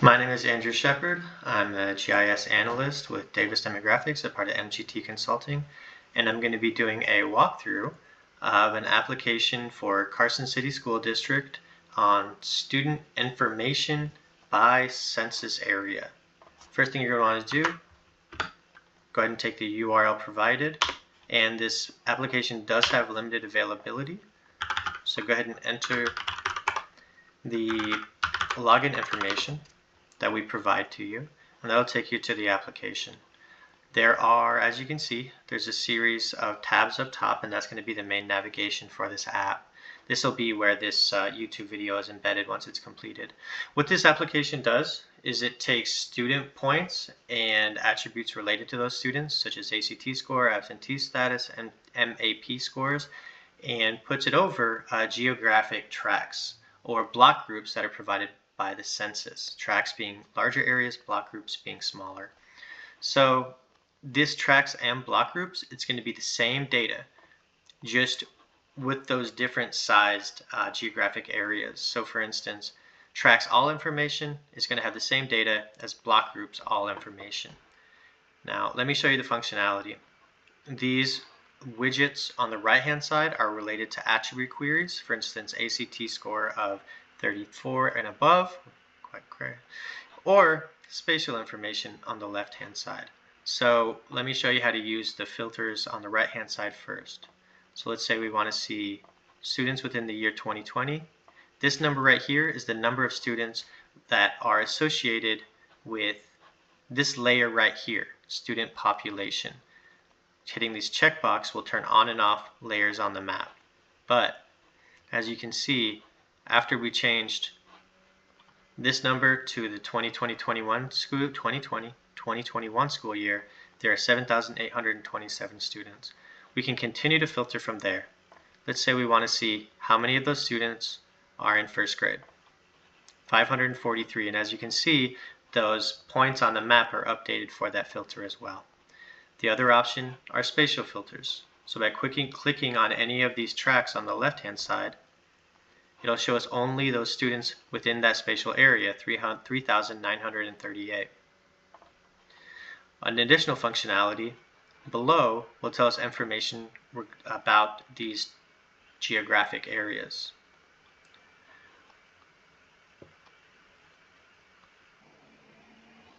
My name is Andrew Shepard. I'm a GIS analyst with Davis Demographics, a part of MGT Consulting, and I'm going to be doing a walkthrough of an application for Carson City School District on student information by census area. First thing you're going to want to do, go ahead and take the URL provided, and this application does have limited availability, so go ahead and enter the login information that we provide to you, and that'll take you to the application. There are, as you can see, there's a series of tabs up top, and that's going to be the main navigation for this app. This will be where this YouTube video is embedded once it's completed. What this application does is it takes student points and attributes related to those students, such as ACT score, absentee status, and MAP scores, and puts it over geographic tracts or block groups that are provided by the census, tracts being larger areas, block groups being smaller. So this tracts and block groups, it's going to be the same data, just with those different sized geographic areas. So for instance, tracts all information is going to have the same data as block groups all information. Now let me show you the functionality. These widgets on the right hand side are related to attribute queries, for instance ACT score of 34 and above, quite clear, or spatial information on the left hand side. So let me show you how to use the filters on the right hand side first. So let's say we want to see students within the year 2020. This number right here is the number of students that are associated with this layer right here, student population. Hitting these checkbox will turn on and off layers on the map. But as you can see, after we changed this number to the 2020-21 school year, there are 7,827 students. We can continue to filter from there. Let's say we want to see how many of those students are in first grade. 543, and as you can see, those points on the map are updated for that filter as well. The other option are spatial filters. So by clicking on any of these tracks on the left hand side, it'll show us only those students within that spatial area, 3,938. An additional functionality below will tell us information about these geographic areas.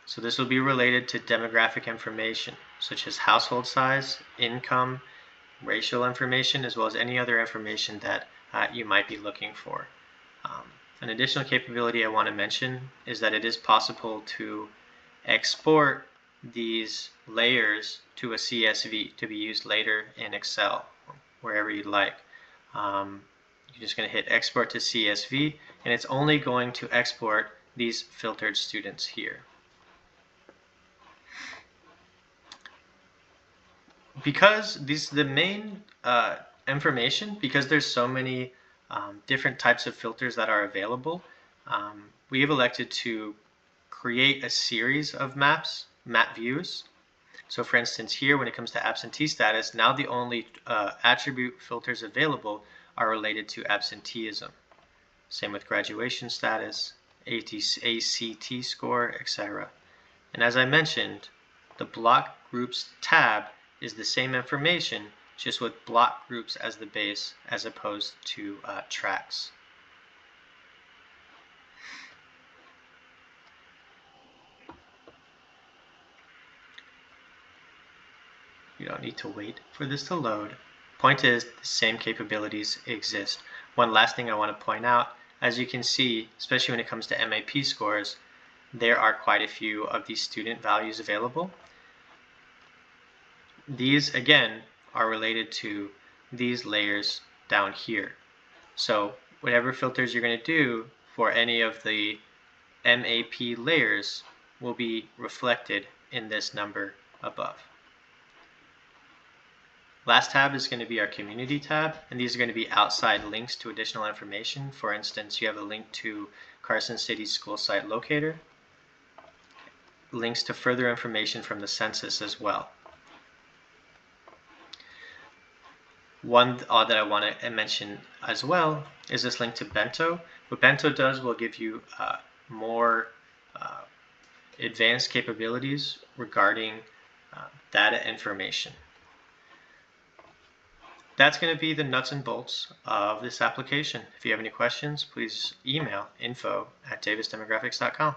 So this will be related to demographic information, such as household size, income, racial information, as well as any other information that you might be looking for. An additional capability I want to mention is that it is possible to export these layers to a CSV to be used later in Excel, wherever you'd like. You're just going to hit export to CSV, and it's only going to export these filtered students here. Because the main information, because there's so many different types of filters that are available, we have elected to create a series of map views. So for instance here, when it comes to absentee status, now the only attribute filters available are related to absenteeism. Same with graduation status, ACT score, etc. And as I mentioned, the block groups tab is the same information, just with block groups as the base as opposed to tracks. You don't need to wait for this to load. Point is, the same capabilities exist. One last thing I want to point out, as you can see, especially when it comes to MAP scores, there are quite a few of these student values available. These, again, are related to these layers down here. So whatever filters you're going to do for any of the MAP layers will be reflected in this number above. Last tab is going to be our community tab, and these are going to be outside links to additional information. For instance, you have a link to Carson City School Site Locator, links to further information from the census as well. One that I want to mention as well is this link to Bento. What Bento does will give you more advanced capabilities regarding data information. That's going to be the nuts and bolts of this application. If you have any questions, please email info@davisdemographics.com.